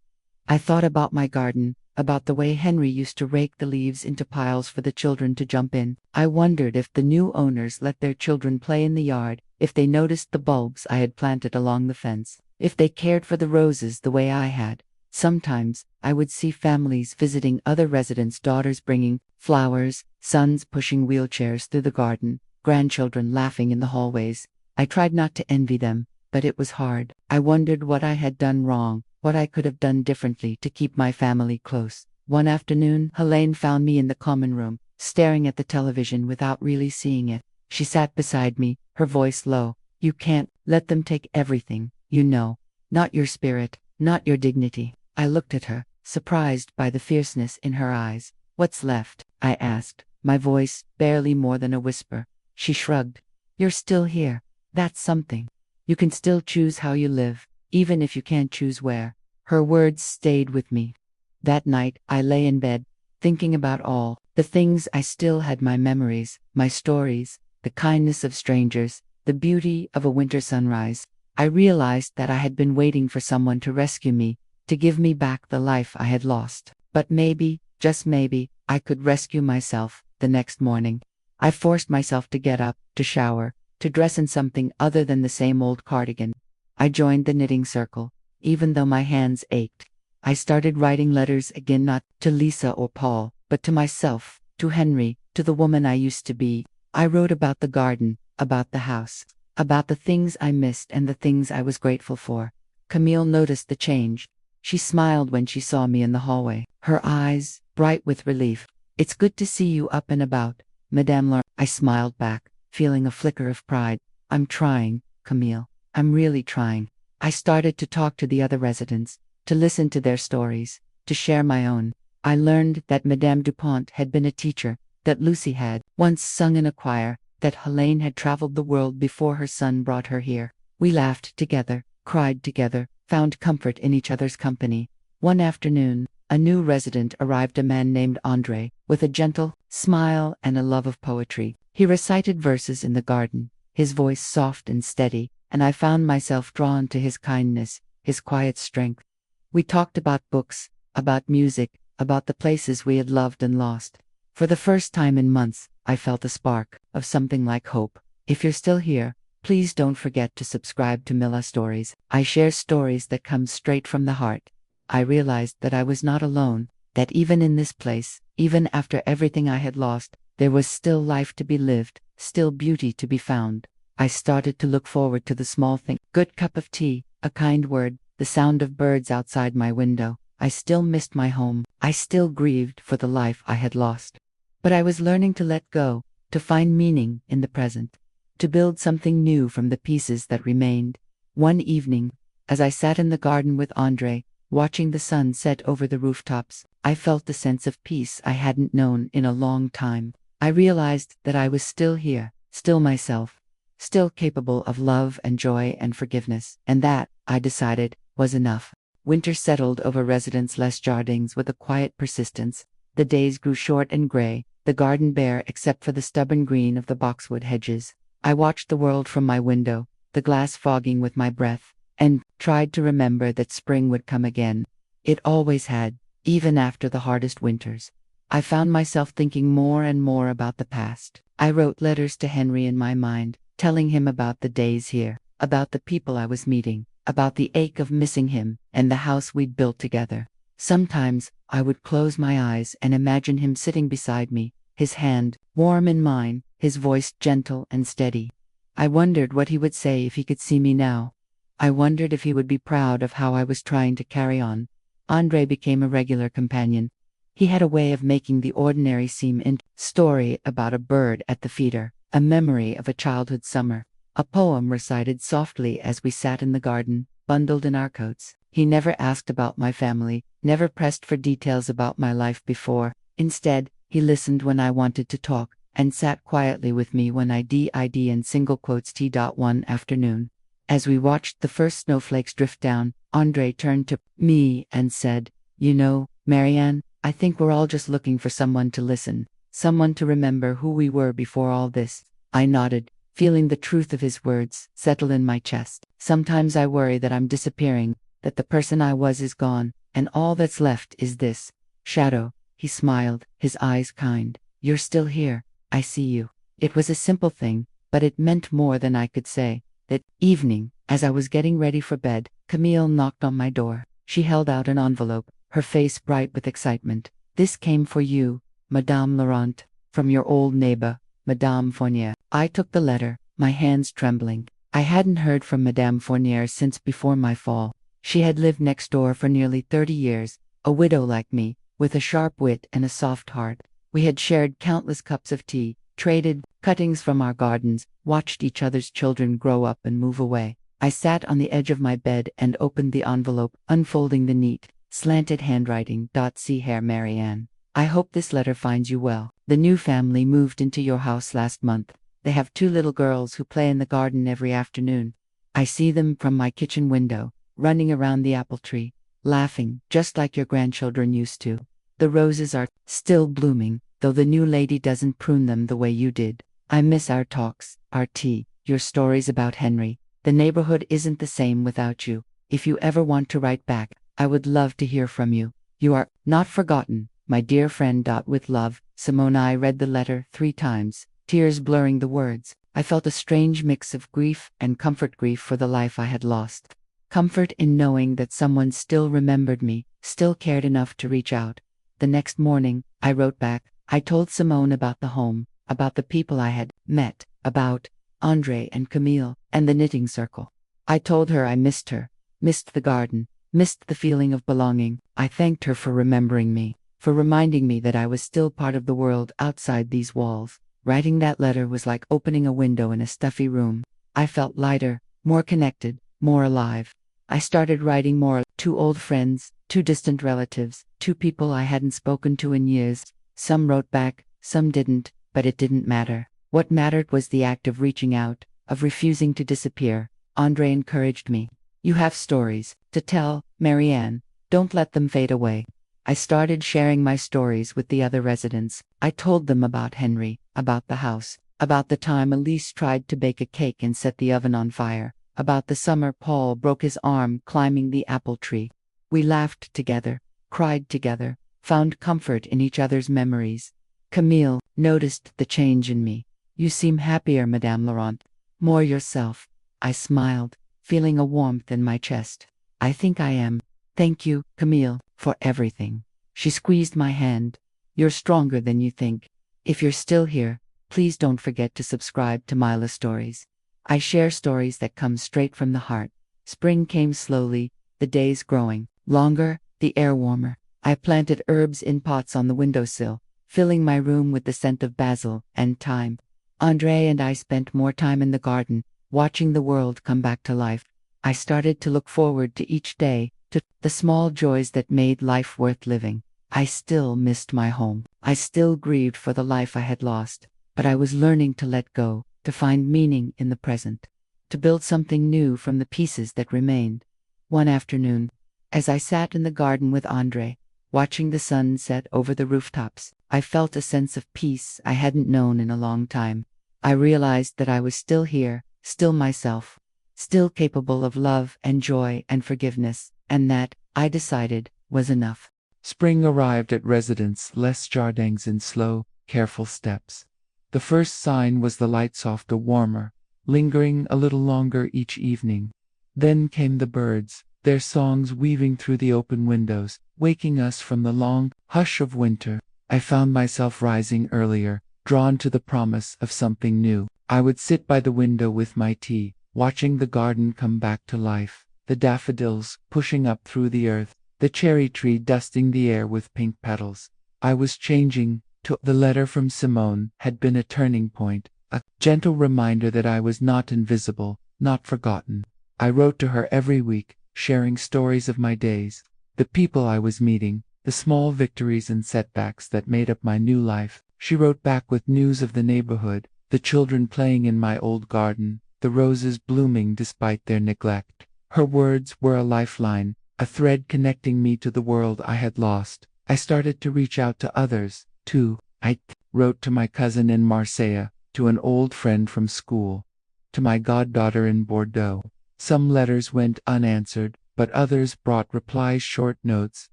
I thought about my garden, about the way Henry used to rake the leaves into piles for the children to jump in. I wondered if the new owners let their children play in the yard, if they noticed the bulbs I had planted along the fence, if they cared for the roses the way I had. Sometimes, I would see families visiting other residents' daughters bringing flowers, sons pushing wheelchairs through the garden, grandchildren laughing in the hallways. I tried not to envy them, but it was hard. I wondered what I had done wrong, what I could have done differently to keep my family close. One afternoon, Helene found me in the common room, staring at the television without really seeing it. She sat beside me, her voice low. "You can't let them take everything, you know. Not your spirit, not your dignity." I looked at her, surprised by the fierceness in her eyes. "What's left?" I asked, my voice barely more than a whisper. She shrugged. "You're still here. That's something. You can still choose how you live, even if you can't choose where." Her words stayed with me. That night, I lay in bed, thinking about all the things I still had: my memories, my stories, the kindness of strangers, the beauty of a winter sunrise. I realized that I had been waiting for someone to rescue me, to give me back the life I had lost. But maybe, just maybe, I could rescue myself. The next morning, I forced myself to get up, to shower, to dress in something other than the same old cardigan. I joined the knitting circle, even though my hands ached. I started writing letters again, not to Lisa or Paul, but to myself, to Henry, to the woman I used to be. I wrote about the garden, about the house, about the things I missed and the things I was grateful for. Camille noticed the change. She smiled when she saw me in the hallway, her eyes bright with relief. "It's good to see you up and about, Madame Laurent." I smiled back, feeling a flicker of pride. "I'm trying, Camille. I'm really trying." I started to talk to the other residents, to listen to their stories, to share my own. I learned that Madame Dupont had been a teacher, that Lucy had once sung in a choir, that Helene had traveled the world before her son brought her here. We laughed together, cried together, found comfort in each other's company. One afternoon, a new resident arrived, a man named André, with a gentle smile and a love of poetry. He recited verses in the garden, his voice soft and steady, and I found myself drawn to his kindness, his quiet strength. We talked about books, about music, about the places we had loved and lost. For the first time in months, I felt a spark of something like hope. If you're still here, please don't forget to subscribe to Myla Stories. I share stories that come straight from the heart. I realized that I was not alone, that even in this place, even after everything I had lost, there was still life to be lived, still beauty to be found. I started to look forward to the small thing: good cup of tea, a kind word, the sound of birds outside my window. I still missed my home. I still grieved for the life I had lost. But I was learning to let go, to find meaning in the present, to build something new from the pieces that remained. One evening, as I sat in the garden with Andre, watching the sun set over the rooftops, I felt a sense of peace I hadn't known in a long time. I realized that I was still here, still myself, still capable of love and joy and forgiveness, and that, I decided, was enough. Winter settled over Residence Les Jardins with a quiet persistence. The days grew short and gray, the garden bare except for the stubborn green of the boxwood hedges. I watched the world from my window, the glass fogging with my breath, and tried to remember that spring would come again. It always had, even after the hardest winters. I found myself thinking more and more about the past. I wrote letters to Henry in my mind, telling him about the days here, about the people I was meeting, about the ache of missing him, and the house we'd built together. Sometimes, I would close my eyes and imagine him sitting beside me, his hand warm in mine, his voice gentle and steady. I wondered what he would say if he could see me now. I wondered if he would be proud of how I was trying to carry on. Andre became a regular companion. He had a way of making the ordinary seem interesting. Story about a bird at the feeder, a memory of a childhood summer, a poem recited softly as we sat in the garden, bundled in our coats. He never asked about my family, never pressed for details about my life before. Instead, he listened when I wanted to talk, and sat quietly with me when I did in single quotes one afternoon. As we watched the first snowflakes drift down, Andre turned to me and said, "You know, Marianne, I think we're all just looking for someone to listen, someone to remember who we were before all this." I nodded, feeling the truth of his words settle in my chest. Sometimes I worry that I'm disappearing, that the person I was is gone, and all that's left is this shadow. He smiled, his eyes kind. "You're still here. I see you." It was a simple thing, but it meant more than I could say. That evening, as I was getting ready for bed, Camille knocked on my door. She held out an envelope, her face bright with excitement. "This came for you, Madame Laurent, from your old neighbor, Madame Fournier." I took the letter, my hands trembling. I hadn't heard from Madame Fournier since before my fall. She had lived next door for nearly 30 years, a widow like me, with a sharp wit and a soft heart. We had shared countless cups of tea, traded cuttings from our gardens, watched each other's children grow up and move away. I sat on the edge of my bed and opened the envelope, unfolding the neat, slanted handwriting. "See here, Marianne. I hope this letter finds you well. The new family moved into your house last month. They have 2 little girls who play in the garden every afternoon. I see them from my kitchen window, running around the apple tree, laughing, just like your grandchildren used to. The roses are still blooming, though the new lady doesn't prune them the way you did. I miss our talks, our tea, your stories about Henry. The neighborhood isn't the same without you. If you ever want to write back, I would love to hear from you. You are not forgotten, my dear friend. With love, Simone." I read the letter 3 times, tears blurring the words. I felt a strange mix of grief and comfort. Grief for the life I had lost. Comfort in knowing that someone still remembered me, still cared enough to reach out. The next morning, I wrote back. I told Simone about the home, about the people I had met, about Andre and Camille, and the knitting circle. I told her I missed her, missed the garden, missed the feeling of belonging. I thanked her for remembering me, for reminding me that I was still part of the world outside these walls. Writing that letter was like opening a window in a stuffy room. I felt lighter, more connected, more alive. I started writing more to old friends, to distant relatives, to people I hadn't spoken to in years. Some wrote back, some didn't, but it didn't matter. What mattered was the act of reaching out, of refusing to disappear. Andre encouraged me. "You have stories to tell, Marianne. Don't let them fade away." I started sharing my stories with the other residents. I told them about Henry, about the house, about the time Elise tried to bake a cake and set the oven on fire, about the summer Paul broke his arm climbing the apple tree. We laughed together, cried together, found comfort in each other's memories. Camille noticed the change in me. "You seem happier, Madame Laurent. More yourself." I smiled, feeling a warmth in my chest. "I think I am. Thank you, Camille, for everything." She squeezed my hand. "You're stronger than you think. If you're still here, please don't forget to subscribe to Myla Stories. I share stories that come straight from the heart." Spring came slowly, the days growing longer, the air warmer. I planted herbs in pots on the windowsill, filling my room with the scent of basil and thyme. Andre and I spent more time in the garden, watching the world come back to life. I started to look forward to each day, to the small joys that made life worth living. I still missed my home. I still grieved for the life I had lost, but I was learning to let go, to find meaning in the present, to build something new from the pieces that remained. One afternoon, as I sat in the garden with Andre, watching the sun set over the rooftops, I felt a sense of peace I hadn't known in a long time. I realized that I was still here, still myself, still capable of love and joy and forgiveness, and that, I decided, was enough. Spring arrived at Residence Les Jardins in slow, careful steps. The first sign was the light softer, warmer, lingering a little longer each evening. Then came the birds, their songs weaving through the open windows, waking us from the long hush of winter. I found myself rising earlier, drawn to the promise of something new. I would sit by the window with my tea, watching the garden come back to life, the daffodils pushing up through the earth, the cherry tree dusting the air with pink petals. I was changing. The letter from Simone had been a turning point, a gentle reminder that I was not invisible, not forgotten. I wrote to her every week, sharing stories of my days, the people I was meeting, the small victories and setbacks that made up my new life. She wrote back with news of the neighborhood, the children playing in my old garden, the roses blooming despite their neglect. Her words were a lifeline, a thread connecting me to the world I had lost. I started to reach out to others, too. I wrote to my cousin in Marseille, to an old friend from school, to my goddaughter in Bordeaux. Some letters went unanswered, but others brought replies, short notes,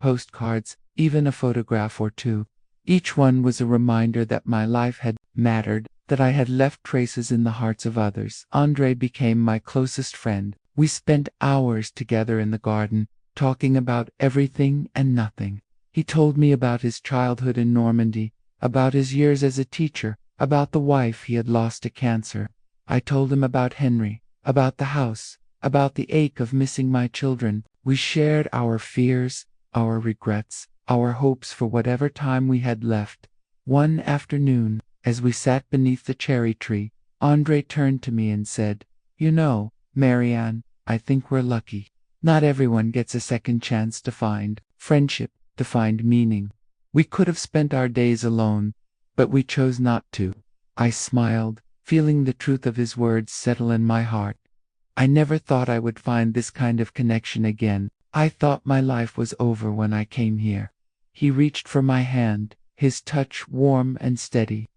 postcards, even a photograph or two. Each one was a reminder that my life had mattered, that I had left traces in the hearts of others. Andre became my closest friend. We spent hours together in the garden, talking about everything and nothing. He told me about his childhood in Normandy, about his years as a teacher, about the wife he had lost to cancer. I told him about Henry, about the house, about the ache of missing my children. We shared our fears, our regrets, our hopes for whatever time we had left. One afternoon, as we sat beneath the cherry tree, Andre turned to me and said, "You know, Marianne, I think we're lucky. Not everyone gets a second chance to find friendship, to find meaning. We could have spent our days alone, but we chose not to." I smiled, feeling the truth of his words settle in my heart. I never thought I would find this kind of connection again. I thought my life was over when I came here. He reached for my hand, his touch warm and steady.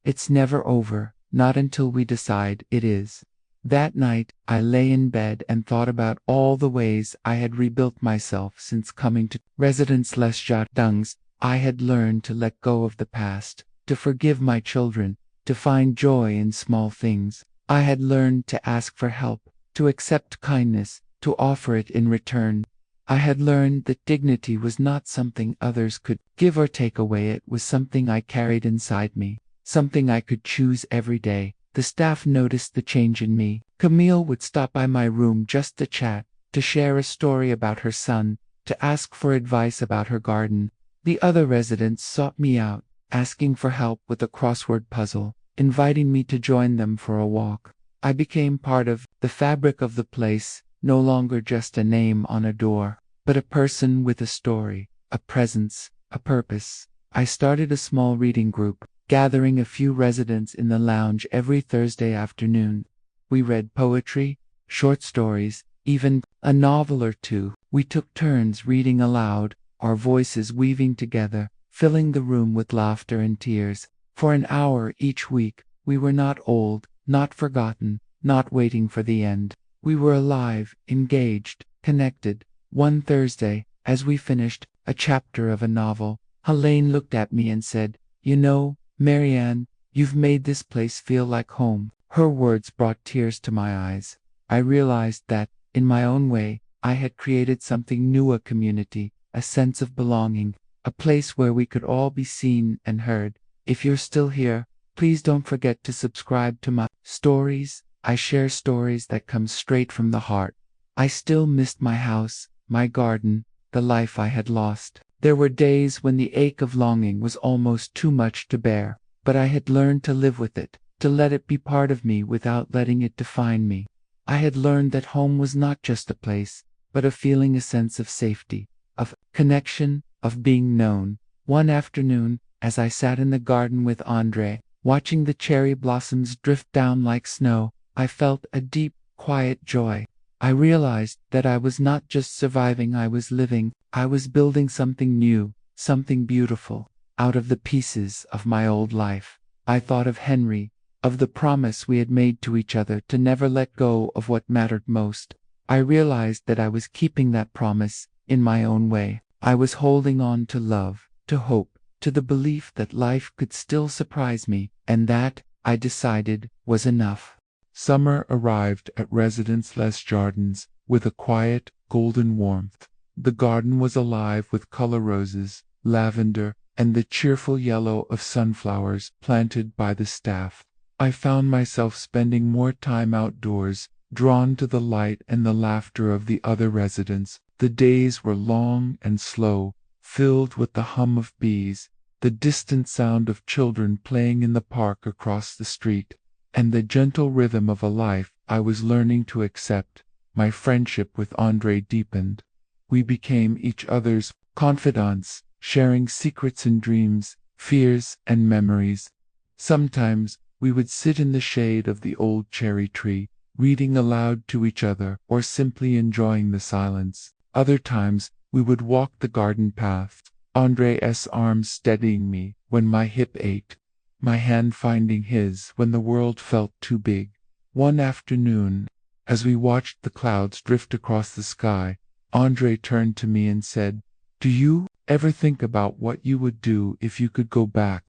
"It's never over, not until we decide it is." That night, I lay in bed and thought about all the ways I had rebuilt myself since coming to Residence Les Jardins. I had learned to let go of the past, to forgive my children, to find joy in small things. I had learned to ask for help, to accept kindness, to offer it in return. I had learned that dignity was not something others could give or take away. It was something I carried inside me, something I could choose every day. The staff noticed the change in me. Camille would stop by my room just to chat, to share a story about her son, to ask for advice about her garden. The other residents sought me out, asking for help with a crossword puzzle, inviting me to join them for a walk. I became part of the fabric of the place, no longer just a name on a door, but a person with a story, a presence, a purpose. I started a small reading group, gathering a few residents in the lounge every Thursday afternoon. We read poetry, short stories, even a novel or two. We took turns reading aloud, our voices weaving together, filling the room with laughter and tears. For an hour each week, we were not old, not forgotten, not waiting for the end. We were alive, engaged, connected. One Thursday, as we finished a chapter of a novel, Helene looked at me and said, "You know, Marianne, you've made this place feel like home." Her words brought tears to my eyes. I realized that, in my own way, I had created something new, a community, a sense of belonging, a place where we could all be seen and heard. If you're still here, please don't forget to subscribe to my stories. I share stories that come straight from the heart. I still missed my house, my garden, the life I had lost. There were days when the ache of longing was almost too much to bear, but I had learned to live with it, to let it be part of me without letting it define me. I had learned that home was not just a place, but a feeling, a sense of safety, of connection, of being known. One afternoon, as I sat in the garden with Andre, watching the cherry blossoms drift down like snow, I felt a deep, quiet joy. I realized that I was not just surviving, I was living. I was building something new, something beautiful, out of the pieces of my old life. I thought of Henry, of the promise we had made to each other to never let go of what mattered most. I realized that I was keeping that promise in my own way. I was holding on to love, to hope, to the belief that life could still surprise me, and that, I decided, was enough. Summer arrived at Residence Les Jardins with a quiet, golden warmth. The garden was alive with color roses, lavender, and the cheerful yellow of sunflowers planted by the staff. I found myself spending more time outdoors, drawn to the light and the laughter of the other residents. The days were long and slow, filled with the hum of bees, the distant sound of children playing in the park across the street, and the gentle rhythm of a life I was learning to accept. My friendship with Andre deepened. We became each other's confidants, sharing secrets and dreams, fears and memories. Sometimes we would sit in the shade of the old cherry tree, reading aloud to each other or simply enjoying the silence. Other times we would walk the garden path, Andre's arms steadying me when my hip ached, my hand finding his when the world felt too big. One afternoon, as we watched the clouds drift across the sky, Andre turned to me and said, "Do you ever think about what you would do if you could go back?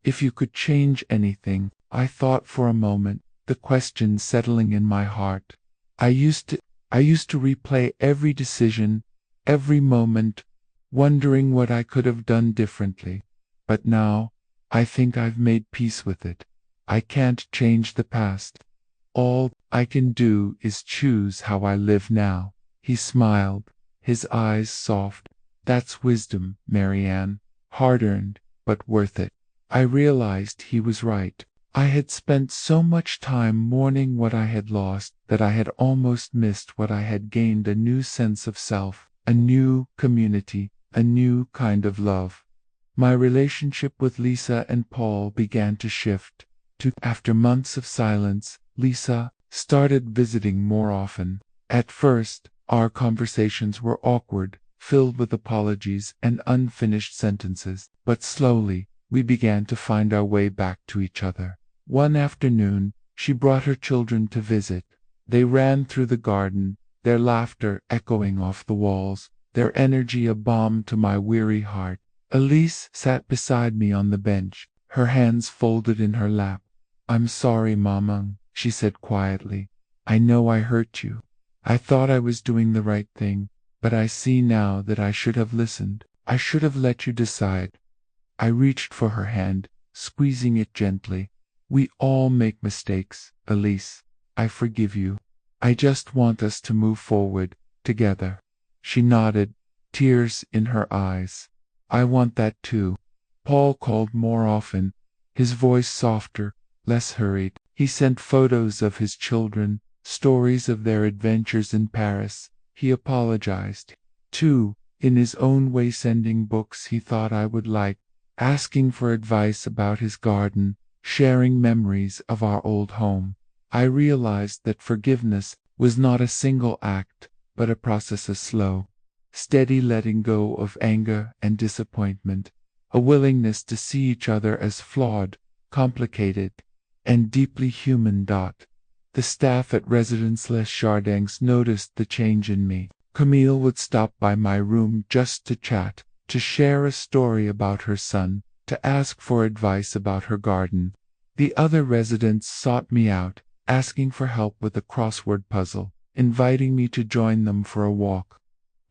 If you could change anything?" I thought for a moment, the question settling in my heart. I used to replay every decision, every moment, wondering what I could have done differently. But now, I think I've made peace with it. I can't change the past. All I can do is choose how I live now. He smiled, his eyes soft. That's wisdom, Marianne. Hard-earned, but worth it. I realized he was right. I had spent so much time mourning what I had lost that I had almost missed what I had gained: a new sense of self, a new community, a new kind of love. My relationship with Lisa and Paul began to shift. After months of silence, Lisa started visiting more often. At first, our conversations were awkward, filled with apologies and unfinished sentences, but slowly, we began to find our way back to each other. One afternoon, she brought her children to visit. They ran through the garden, their laughter echoing off the walls, their energy a balm to my weary heart. Elise sat beside me on the bench, her hands folded in her lap. "I'm sorry, Mama," she said quietly. "I know I hurt you. I thought I was doing the right thing, but I see now that I should have listened. I should have let you decide." I reached for her hand, squeezing it gently. "We all make mistakes, Elise. I forgive you. I just want us to move forward, together." She nodded, tears in her eyes. "I want that too." Paul called more often, his voice softer, less hurried. He sent photos of his children, stories of their adventures in Paris. He apologized, too, in his own way, sending books he thought I would like, asking for advice about his garden, sharing memories of our old home. I realized that forgiveness was not a single act, but a process, of slow, steady letting go of anger and disappointment, a willingness to see each other as flawed, complicated, and deeply human. The staff at Residence Les Jardins noticed the change in me. Camille would stop by my room just to chat, to share a story about her son, to ask for advice about her garden. The other residents sought me out, asking for help with a crossword puzzle, inviting me to join them for a walk.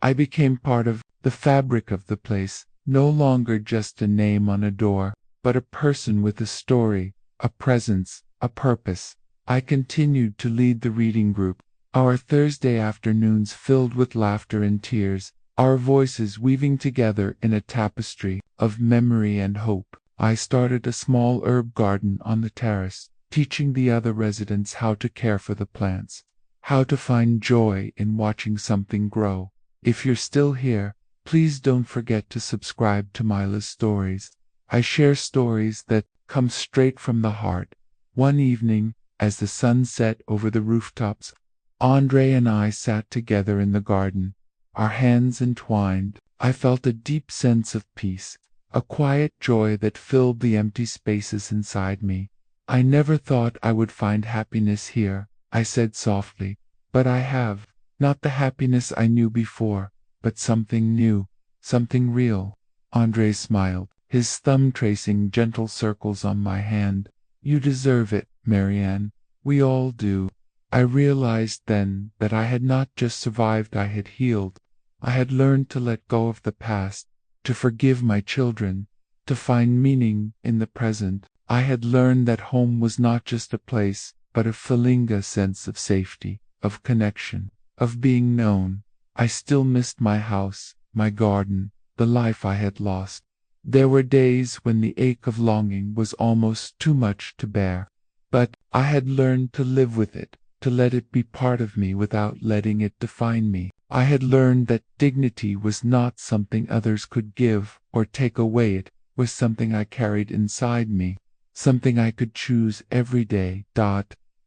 I became part of the fabric of the place, no longer just a name on a door, but a person with a story, a presence, a purpose. I continued to lead the reading group, our Thursday afternoons filled with laughter and tears, our voices weaving together in a tapestry of memory and hope. I started a small herb garden on the terrace, teaching the other residents how to care for the plants, how to find joy in watching something grow. If you're still here, please don't forget to subscribe to Myla's Stories. I share stories that come straight from the heart. One evening, as the sun set over the rooftops, Andre and I sat together in the garden, our hands entwined. I felt a deep sense of peace, a quiet joy that filled the empty spaces inside me. I never thought I would find happiness here, I said softly, but I have. Not the happiness I knew before, but something new, something real. Andre smiled, his thumb tracing gentle circles on my hand. You deserve it, Marianne. We all do. I realized then that I had not just survived, I had healed. I had learned to let go of the past, to forgive my children, to find meaning in the present. I had learned that home was not just a place, but a feeling, a sense of safety, of connection, of being known. I still missed my house, my garden, the life I had lost. There were days when the ache of longing was almost too much to bear. But I had learned to live with it, to let it be part of me without letting it define me. I had learned that dignity was not something others could give or take away. It was something I carried inside me, something I could choose every day.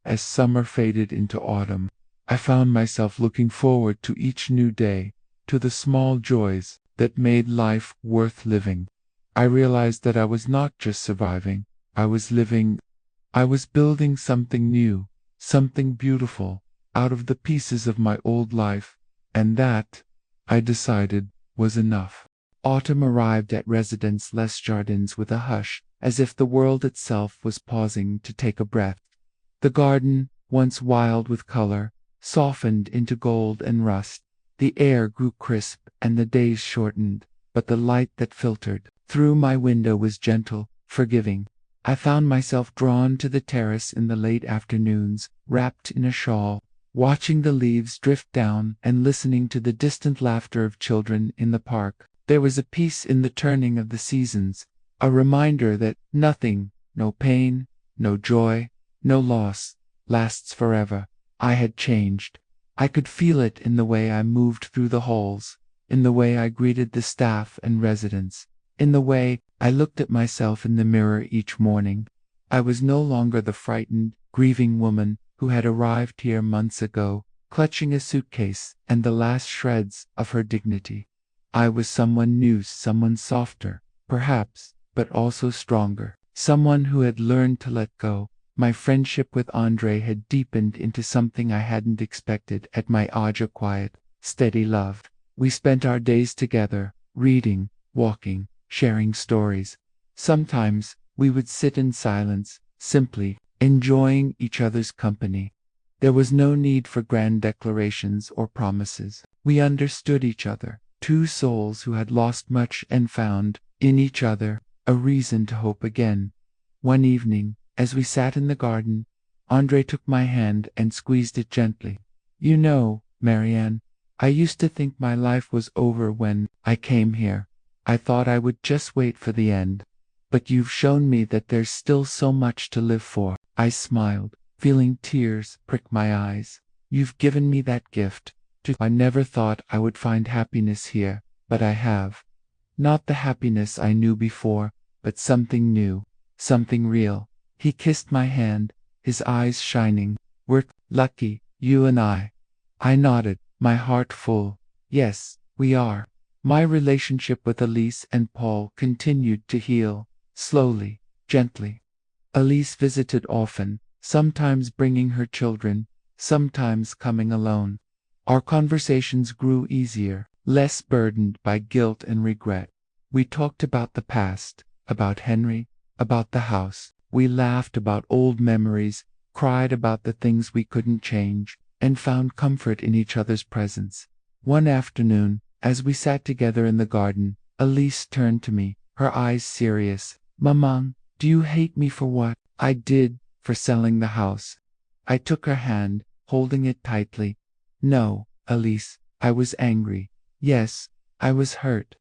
As summer faded into autumn, I found myself looking forward to each new day, to the small joys that made life worth living. I realized that I was not just surviving, I was living. I was building something new, something beautiful, out of the pieces of my old life, and that, I decided, was enough. Autumn arrived at Residence Les Jardins with a hush, as if the world itself was pausing to take a breath. The garden, once wild with color, softened into gold and rust. The air grew crisp and the days shortened, but the light that filtered through my window was gentle, forgiving. I found myself drawn to the terrace in the late afternoons, wrapped in a shawl, watching the leaves drift down and listening to the distant laughter of children in the park. There was a peace in the turning of the seasons, a reminder that nothing, no pain, no joy, no loss, lasts forever. I had changed. I could feel it in the way I moved through the halls, in the way I greeted the staff and residents, in the way I looked at myself in the mirror each morning. I was no longer the frightened, grieving woman who had arrived here months ago, clutching a suitcase and the last shreds of her dignity. I was someone new, someone softer, perhaps, but also stronger, someone who had learned to let go. My friendship with Andre had deepened into something I hadn't expected at my age, a quiet, steady love. We spent our days together, reading, walking, sharing stories. Sometimes we would sit in silence, simply enjoying each other's company. There was no need for grand declarations or promises. We understood each other, two souls who had lost much and found, in each other, a reason to hope again. One evening, as we sat in the garden, Andre took my hand and squeezed it gently. You know, Marianne, I used to think my life was over when I came here. I thought I would just wait for the end. But you've shown me that there's still so much to live for. I smiled, feeling tears prick my eyes. You've given me that gift. I never thought I would find happiness here, but I have. Not the happiness I knew before, but something new, something real. He kissed my hand, his eyes shining. We're lucky, you and I. I nodded, my heart full. Yes, we are. My relationship with Elise and Paul continued to heal, slowly, gently. Elise visited often, sometimes bringing her children, sometimes coming alone. Our conversations grew easier, less burdened by guilt and regret. We talked about the past, about Henry, about the house. We laughed about old memories, cried about the things we couldn't change, and found comfort in each other's presence. One afternoon, as we sat together in the garden, Elise turned to me, her eyes serious. Maman, do you hate me for what I did, for selling the house? I took her hand, holding it tightly. No, Elise, I was angry. Yes, I was hurt.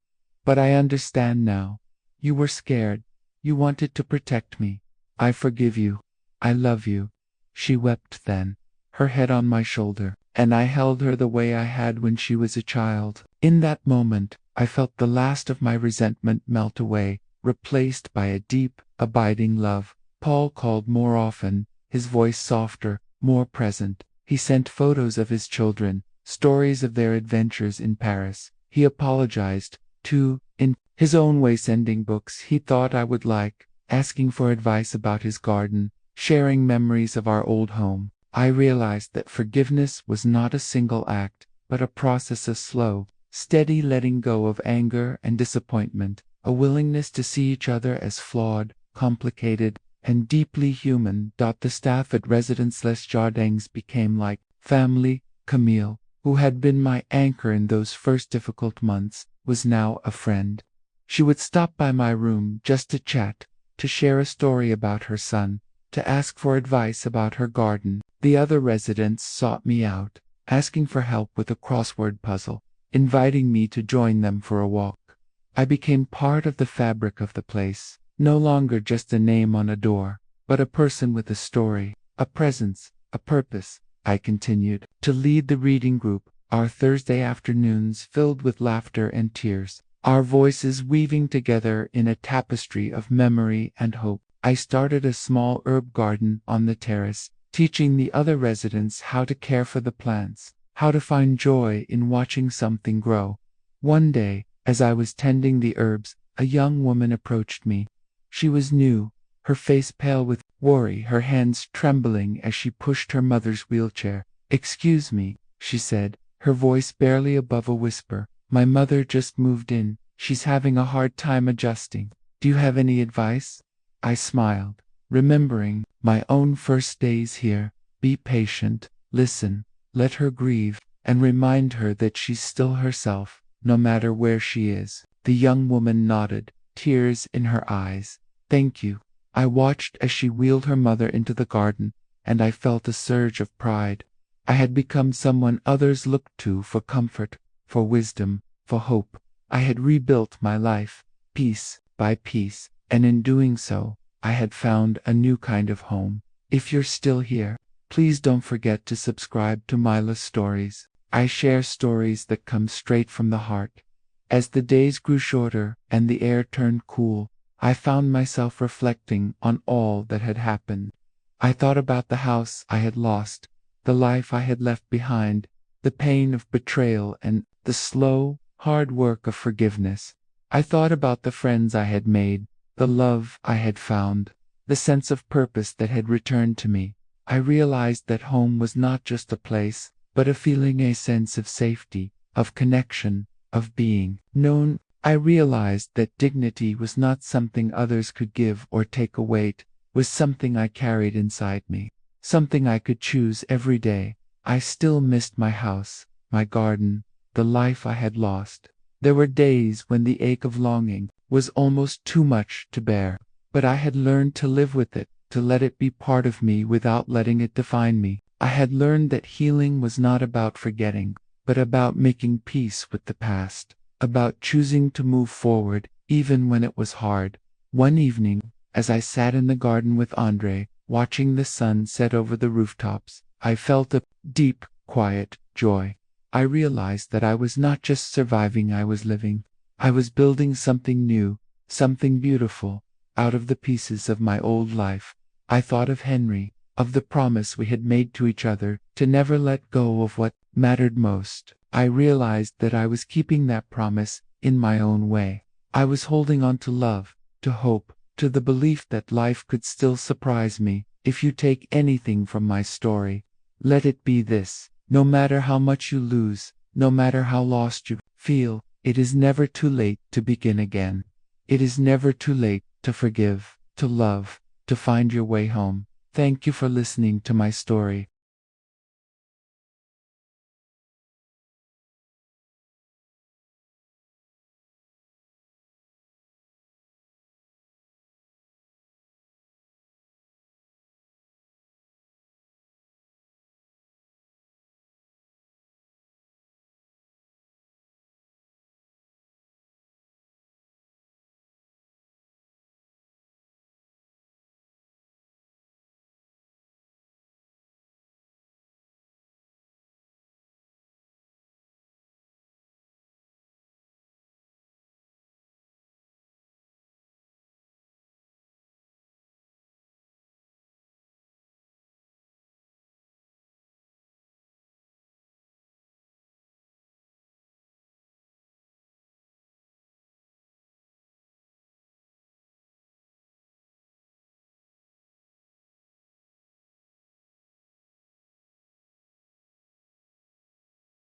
But I understand now. You were scared. You wanted to protect me. I forgive you. I love you. She wept then, her head on my shoulder, and I held her the way I had when she was a child. In that moment, I felt the last of my resentment melt away, replaced by a deep, abiding love. Paul called more often, his voice softer, more present. He sent photos of his children, stories of their adventures in Paris. He apologized, too, in his own way, sending books he thought I would like, asking for advice about his garden, sharing memories of our old home. I realized that forgiveness was not a single act, but a process of slow, steady letting go of anger and disappointment, a willingness to see each other as flawed, complicated, and deeply human. The staff at Residence Les Jardins became like family. Camille, who had been my anchor in those first difficult months, was now a friend. She would stop by my room just to chat, to share a story about her son, to ask for advice about her garden. The other residents sought me out, asking for help with a crossword puzzle, inviting me to join them for a walk. I became part of the fabric of the place, no longer just a name on a door, but a person with a story, a presence, a purpose. I continued to lead the reading group, our Thursday afternoons filled with laughter and tears, our voices weaving together in a tapestry of memory and hope. I started a small herb garden on the terrace, teaching the other residents how to care for the plants, how to find joy in watching something grow. One day, as I was tending the herbs, a young woman approached me. She was new, her face pale with worry, her hands trembling as she pushed her mother's wheelchair. "Excuse me," she said, her voice barely above a whisper. "My mother just moved in. She's having a hard time adjusting. Do you have any advice?" I smiled, remembering my own first days here. "Be patient, listen, let her grieve, and remind her that she's still herself, no matter where she is." The young woman nodded, tears in her eyes. "Thank you." I watched as she wheeled her mother into the garden, and I felt a surge of pride. I had become someone others looked to for comfort, for wisdom, for hope. I had rebuilt my life, piece by piece, and in doing so, I had found a new kind of home. If you're still here, please don't forget to subscribe to Myla Stories. I share stories that come straight from the heart. As the days grew shorter and the air turned cool, I found myself reflecting on all that had happened. I thought about the house I had lost, the life I had left behind, the pain of betrayal, and the slow, hard work of forgiveness. I thought about the friends I had made, the love I had found, the sense of purpose that had returned to me. I realized that home was not just a place, but a feeling, a sense of safety, of connection, of being known. I realized that dignity was not something others could give or take away. It was something I carried inside me, something I could choose every day. I still missed my house, my garden, the life I had lost. There were days when the ache of longing was almost too much to bear, but I had learned to live with it, to let it be part of me without letting it define me. I had learned that healing was not about forgetting, but about making peace with the past, about choosing to move forward even when it was hard. One evening, as I sat in the garden with Andre, watching the sun set over the rooftops, I felt a deep, quiet joy. I realized that I was not just surviving, I was living. I was building something new, something beautiful, out of the pieces of my old life. I thought of Henry, of the promise we had made to each other to never let go of what mattered most. I realized that I was keeping that promise in my own way. I was holding on to love, to hope, to the belief that life could still surprise me. If you take anything from my story, let it be this: no matter how much you lose, no matter how lost you feel, it is never too late to begin again. It is never too late to forgive, to love, to find your way home. Thank you for listening to my story.